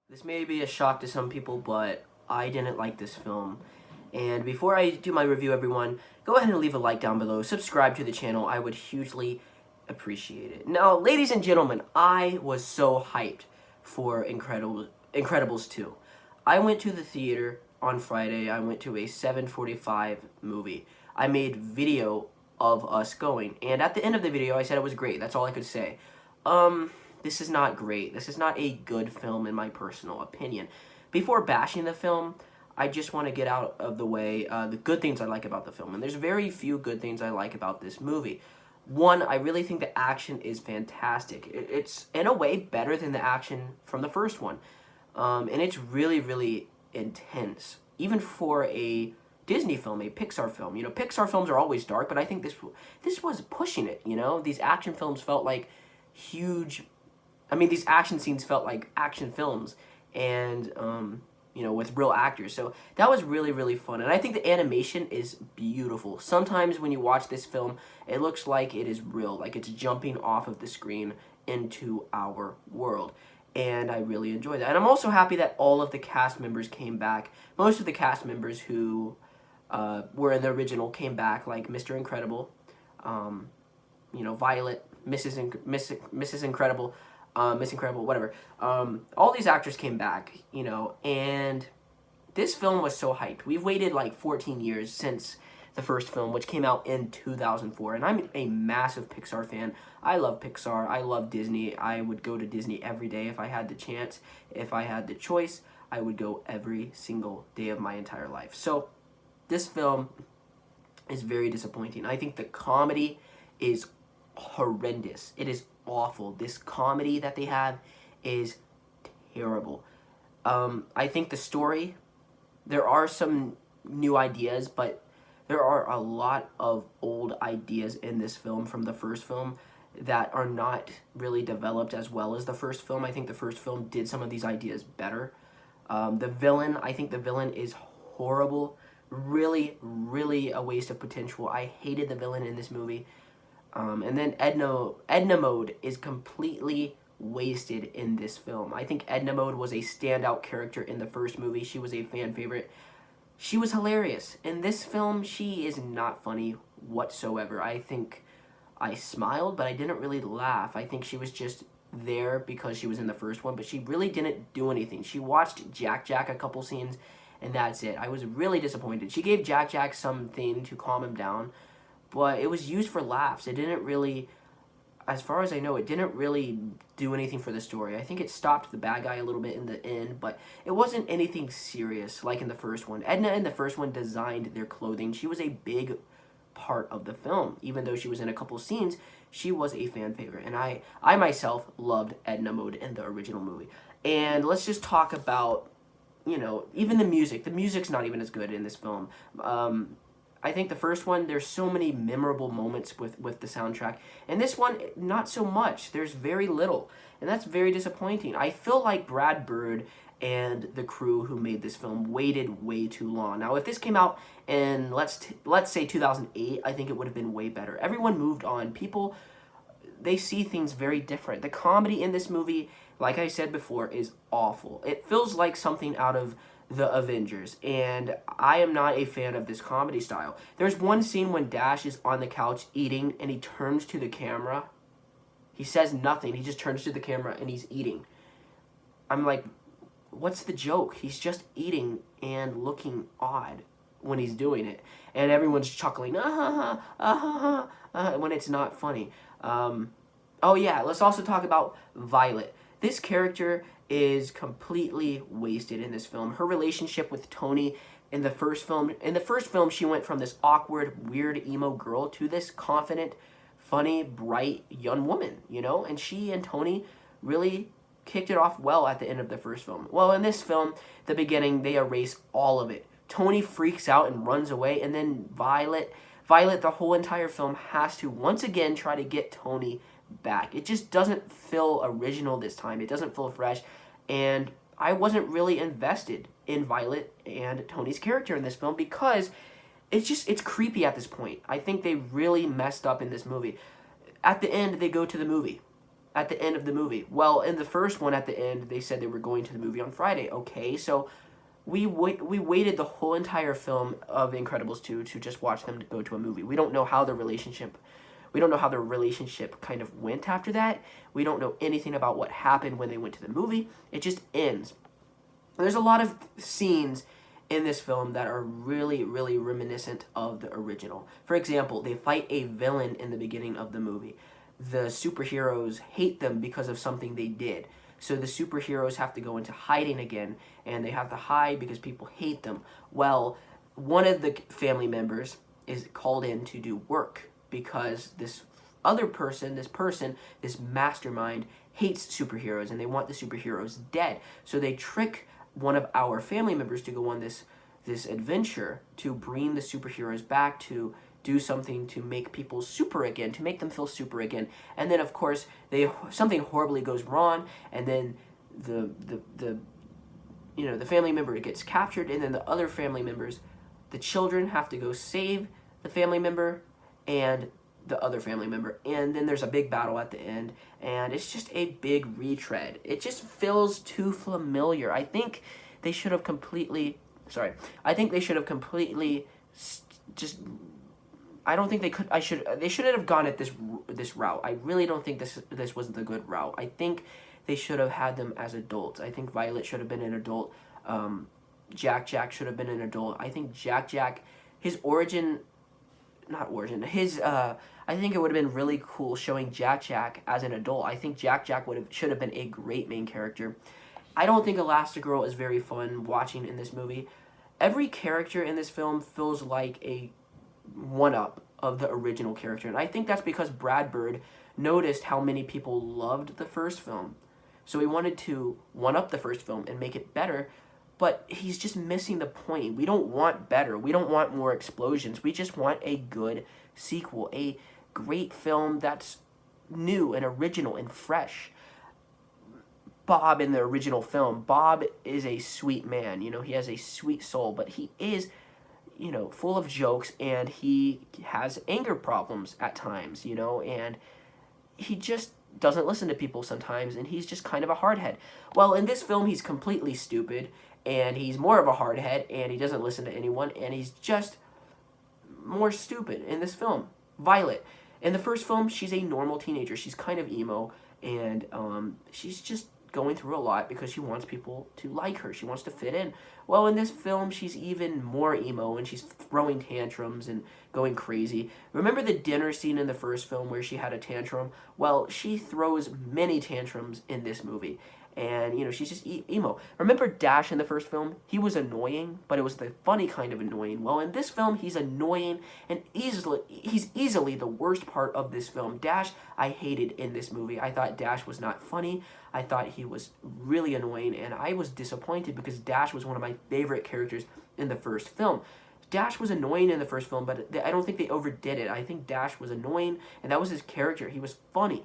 This may be a shock to some people, but I didn't like this film. And before I do my review, everyone, go ahead and leave a like down below. Subscribe to the channel. I would hugely appreciate it. Now, ladies and gentlemen, I was so hyped for Incredibles 2. I went to the theater on Friday. I went to a 7:45 movie. I made video of us going. And at the end of the video, I said it was great. That's all I could say. This is not great. This is not a good film in my personal opinion. Before bashing the film, I just want to get out of the way the good things I like about the film. And there's very few good things I like about this movie. One, I really think the action is fantastic. It's, in a way, better than the action from the first one. And it's really, really intense. Even for a Disney film, a Pixar film. You know, Pixar films are always dark, but I think this was pushing it, you know? These action films felt like huge... I mean, these action scenes felt like action films, and, you know, with real actors. So that was really, really fun. And I think the animation is beautiful. Sometimes when you watch this film, it looks like it is real, like it's jumping off of the screen into our world. And I really enjoy that. And I'm also happy that all of the cast members came back. Most of the cast members who were in the original came back, like Mr. Incredible, you know, Violet, Mrs. Incredible, Miss Incredible, whatever. All these actors came back, you know, and this film was so hyped. We've waited like 14 years since the first film, which came out in 2004, and I'm a massive Pixar fan. I love Pixar. I love Disney. I would go to Disney every day if I had the chance. If I had the choice, I would go every single day of my entire life. So this film is very disappointing. I think the comedy is horrendous. It is awful. This comedy that they have is terrible. I think the story, there are some new ideas, but there are a lot of old ideas in this film from the first film that are not really developed as well as the first film. I think the first film did some of these ideas better. The villain, I think the villain is horrible. Really, really a waste of potential. I hated the villain in this movie. And then Edna Mode is completely wasted in this film. I think Edna Mode was a standout character in the first movie. She was a fan favorite. She was hilarious. In this film, she is not funny whatsoever. I think I smiled, but I didn't really laugh. I think she was just there because she was in the first one, but she really didn't do anything. She watched Jack Jack a couple scenes, and that's it. I was really disappointed. She gave Jack Jack something to calm him down, but it was used for laughs. It didn't really, as far as I know, it didn't really do anything for the story. I think it stopped the bad guy a little bit in the end, but it wasn't anything serious like in the first one. Edna in the first one designed their clothing. She was a big part of the film. Even though she was in a couple scenes, she was a fan favorite. And I myself loved Edna Mode in the original movie. And let's just talk about, you know, even the music. The music's not even as good in this film. I think the first one, there's so many memorable moments with the soundtrack. And this one, not so much. There's very little. And that's very disappointing. I feel like Brad Bird and the crew who made this film waited way too long. Now, if this came out in, let's say 2008, I think it would have been way better. Everyone moved on. People, they see things very different. The comedy in this movie, like I said before, is awful. It feels like something out of the Avengers, and I am not a fan of this comedy style. There's one scene when Dash is on the couch eating, and he turns to the camera. He says nothing. He just turns to the camera, and he's eating. I'm like, what's the joke? He's just eating and looking odd when he's doing it, and everyone's chuckling, when it's not funny. Oh yeah, let's also talk about Violet. This character is completely wasted in this film. Her relationship with Tony in the first film, she went from this awkward, weird, emo girl to this confident, funny, bright, young woman, you know? And she and Tony really kicked it off well at the end of the first film. Well, in this film, the beginning, they erase all of it. Tony freaks out and runs away, and then Violet, the whole entire film, has to once again try to get Tony back. It just doesn't feel original this time. It doesn't feel fresh, and I wasn't really invested in Violet and Tony's character in this film because it's creepy at this point. I think they really messed up in this movie. At the end, they go to the movie. At the end of the movie. Well, in the first one, at the end, they said they were going to the movie on Friday. Okay, so we waited the whole entire film of The Incredibles 2 to just watch them go to a movie. We don't know how their relationship kind of went after that. We don't know anything about what happened when they went to the movie. It just ends. There's a lot of scenes in this film that are really, really reminiscent of the original. For example, they fight a villain in the beginning of the movie. The superheroes hate them because of something they did. So the superheroes have to go into hiding again, and they have to hide because people hate them. Well, one of the family members is called in to do work because this other person, this mastermind, hates superheroes, and they want the superheroes dead. So they trick one of our family members to go on this adventure to bring the superheroes back, to do something to make people super again, to make them feel super again. And then, of course, something horribly goes wrong, and then the family member gets captured, and then the other family members, the children, have to go save the family member and the other family member, and then there's a big battle at the end, and it's just a big retread. It just feels too familiar. I think they should have completely just. I don't think they could. They shouldn't have gone at this route. I really don't think this was the good route. I think they should have had them as adults. I think Violet should have been an adult. Jack should have been an adult. I think Jack, his origin, not origin, his I think it would have been really cool showing Jack as an adult. I think Jack should have been a great main character. I don't think Elastigirl is very fun watching in this movie. Every character in this film feels like a one-up of the original character, and I think that's because Brad Bird noticed how many people loved the first film, so he wanted to one-up the first film and make it better, but he's just missing the point. We don't want better. We don't want more explosions. We just want a good sequel, a great film that's new and original and fresh. Bob in the original film, Bob is a sweet man. He has a sweet soul, but he is full of jokes, and he has anger problems at times, and he just doesn't listen to people sometimes, and he's just kind of a hardhead. Well, in this film, he's completely stupid, and he's more of a hardhead, and he doesn't listen to anyone, and he's just more stupid in this film. Violet. In the first film, she's a normal teenager. She's kind of emo, and she's just going through a lot because she wants people to like her. She wants to fit in. Well, in this film, she's even more emo, and she's throwing tantrums and going crazy. Remember the dinner scene in the first film where she had a tantrum? Well, she throws many tantrums in this movie, and she's just emo. Remember Dash in the first film? He was annoying, but it was the funny kind of annoying. Well, in this film, he's annoying, and he's easily the worst part of this film. Dash, I hated in this movie. I thought Dash was not funny. I thought he was really annoying, and I was disappointed because Dash was one of my favorite characters in the first film. Dash was annoying in the first film, but I don't think they overdid it. I think Dash was annoying, and that was his character. He was funny.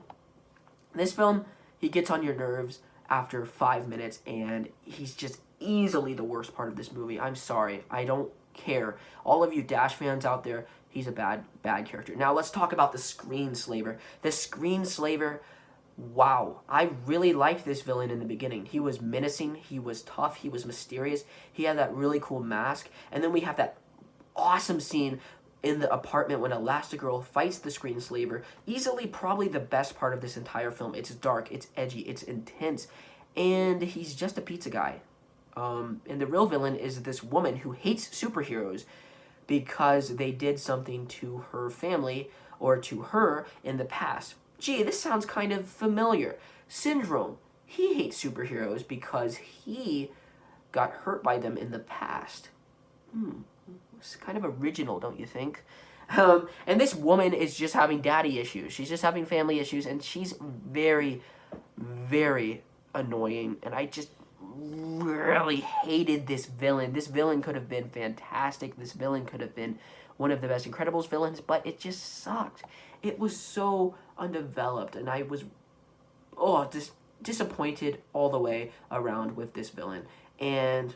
In this film, he gets on your nerves after 5 minutes, and he's just easily the worst part of this movie. I'm sorry. I don't care. All of you Dash fans out there, he's a bad character. Now, let's talk about the Screenslaver. The Screenslaver, wow. I really liked this villain in the beginning. He was menacing. He was tough. He was mysterious. He had that really cool mask. And then we have that awesome scene in the apartment when Elastigirl fights the Screenslaver. Easily probably the best part of this entire film. It's dark, it's edgy, it's intense, and he's just a pizza guy. And the real villain is this woman who hates superheroes because they did something to her family or to her in the past. Gee, this sounds kind of familiar. Syndrome. He hates superheroes because he got hurt by them in the past. It's kind of original, don't you think? And this woman is just having daddy issues. She's just having family issues, and she's very, very annoying. And I just really hated this villain. This villain could have been fantastic. This villain could have been one of the best Incredibles villains, but it just sucked. It was so undeveloped, and I was, just disappointed all the way around with this villain. And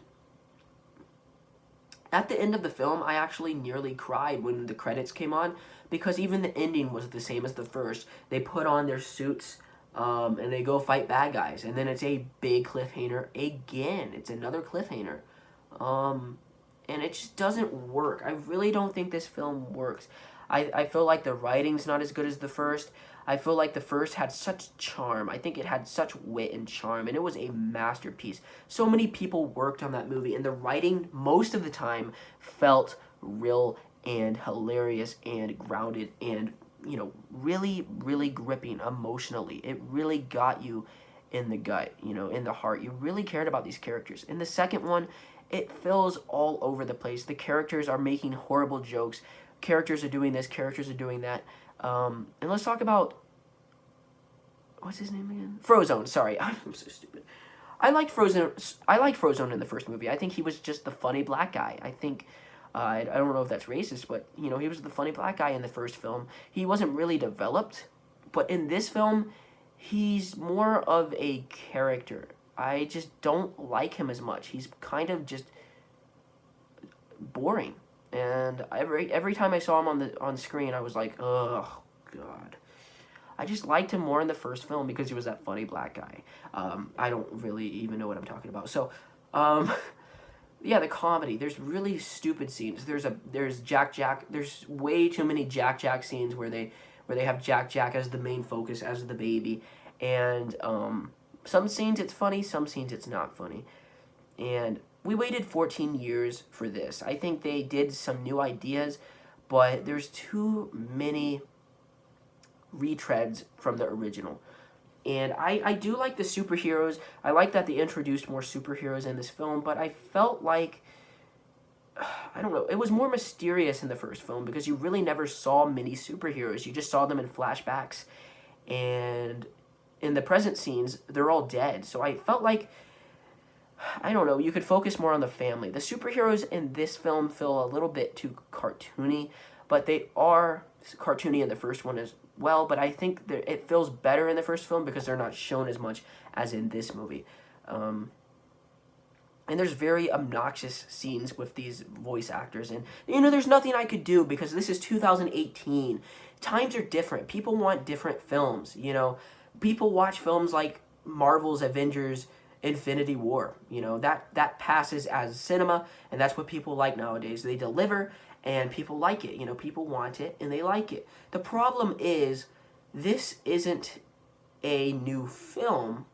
At the end of the film, I actually nearly cried when the credits came on, because even the ending was the same as the first. They put on their suits, and they go fight bad guys, and then it's a big cliffhanger again. It's another cliffhanger. And it just doesn't work. I really don't think this film works. I feel like the writing's not as good as the first. I feel like the first had such charm. I think it had such wit and charm, and it was a masterpiece. So many people worked on that movie, and the writing, most of the time, felt real and hilarious and grounded and, you know, really, really gripping emotionally. It really got you in the gut, you know, in the heart. You really cared about these characters. In the second one, it feels all over the place. The characters are making horrible jokes. Characters are doing this, characters are doing that. And let's talk about, what's his name again? Frozone, sorry. I'm so stupid. I liked Frozone in the first movie. I think he was just the funny black guy. I think, I don't know if that's racist, but, you know, he was the funny black guy in the first film. He wasn't really developed, but in this film, he's more of a character. I just don't like him as much. He's kind of just boring. And every time I saw him on screen, I was like, oh, God. I just liked him more in the first film because he was that funny black guy. I don't really even know what I'm talking about. So, yeah, the comedy. There's really stupid scenes. There's Jack. There's way too many Jack scenes where they have Jack as the main focus, as the baby. And some scenes it's funny, some scenes it's not funny. And we waited 14 years for this. I think they did some new ideas, but there's too many retreads from the original. And I do like the superheroes. I like that they introduced more superheroes in this film, but I felt like, I don't know, it was more mysterious in the first film because you really never saw many superheroes. You just saw them in flashbacks. And in the present scenes, they're all dead. So I felt like, I don't know, you could focus more on the family. The superheroes in this film feel a little bit too cartoony, but they are cartoony in the first one as well, but I think it feels better in the first film because they're not shown as much as in this movie. And there's very obnoxious scenes with these voice actors, and, you know, there's nothing I could do because this is 2018. Times are different. People want different films, you know. People watch films like Marvel's Avengers Infinity War, you know, that passes as cinema, and that's what people like nowadays. They deliver, and people like it, you know, people want it, and they like it. The problem is, this isn't a new film.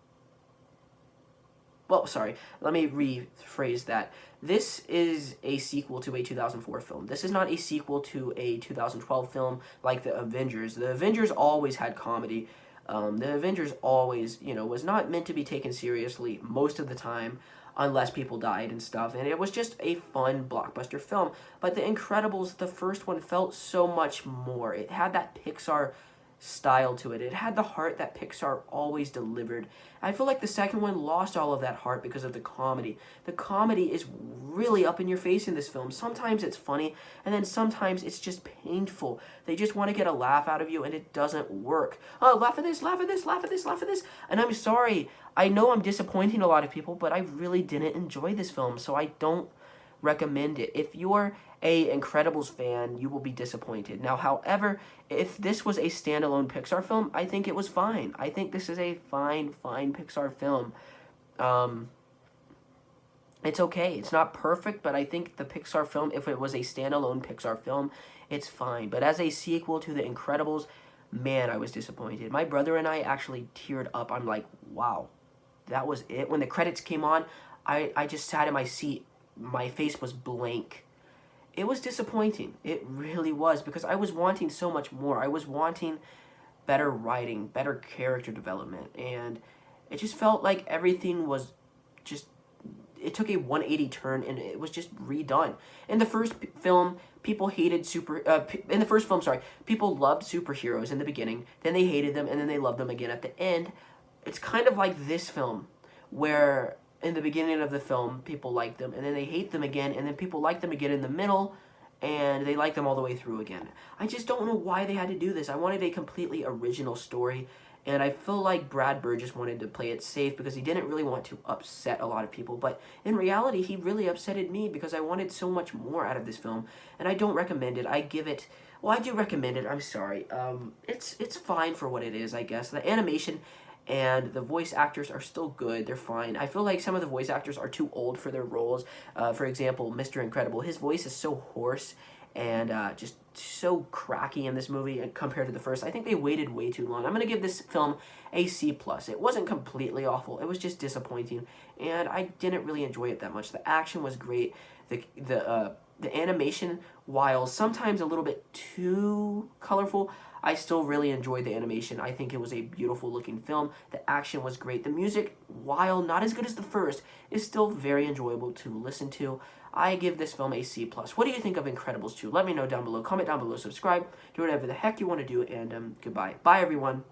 Well, sorry, let me rephrase that. This is a sequel to a 2004 film. This is not a sequel to a 2012 film like the Avengers. The Avengers always had comedy. The Avengers always, you know, was not meant to be taken seriously most of the time unless people died and stuff. And it was just a fun blockbuster film. But The Incredibles, the first one, felt so much more. It had that Pixar style to it. It had the heart that Pixar always delivered. I feel like the second one lost all of that heart because of the comedy. The comedy is really up in your face in this film. Sometimes it's funny, and then sometimes it's just painful. They just want to get a laugh out of you, and it doesn't work. Oh, laugh at this, laugh at this, laugh at this, laugh at this. And I'm sorry. I know I'm disappointing a lot of people, but I really didn't enjoy this film, so I don't recommend it. If you're a Incredibles fan, you will be disappointed. Now, however, if this was a standalone Pixar film, I think it was fine. I think this is a fine Pixar film. It's okay. It's not perfect, but I think the Pixar film, if it was a standalone Pixar film, it's fine. But as a sequel to The Incredibles, man, I was disappointed. My brother and I actually teared up. I'm like, wow, that was it. When the credits came on, I just sat in my seat. My face was blank. It was disappointing. It really was, because I was wanting so much more. I was wanting better writing, better character development, and it just felt like everything was just, it took a 180 turn, and it was just redone. In the first film, people hated people loved superheroes in the beginning, then they hated them, and then they loved them again at the end. It's kind of like this film, where in the beginning of the film, people like them, and then they hate them again, and then people like them again in the middle, and they like them all the way through again. I just don't know why they had to do this. I wanted a completely original story, and I feel like Brad Bird just wanted to play it safe because he didn't really want to upset a lot of people. But in reality, he really upsetted me because I wanted so much more out of this film, and I don't recommend it. I give it... Well, I do recommend it. I'm sorry. It's fine for what it is, I guess. The animation and the voice actors are still good. They're fine. I feel like some of the voice actors are too old for their roles. For example, Mr. Incredible. His voice is so hoarse and just so cracky in this movie compared to the first. I think they waited way too long. I'm going to give this film a C+. It wasn't completely awful. It was just disappointing, and I didn't really enjoy it that much. The action was great. The animation, while sometimes a little bit too colorful, I still really enjoyed the animation. I think it was a beautiful looking film. The action was great. The music, while not as good as the first, is still very enjoyable to listen to. I give this film a C+. What do you think of Incredibles 2? Let me know down below. Comment down below. Subscribe. Do whatever the heck you want to do. And goodbye. Bye, everyone.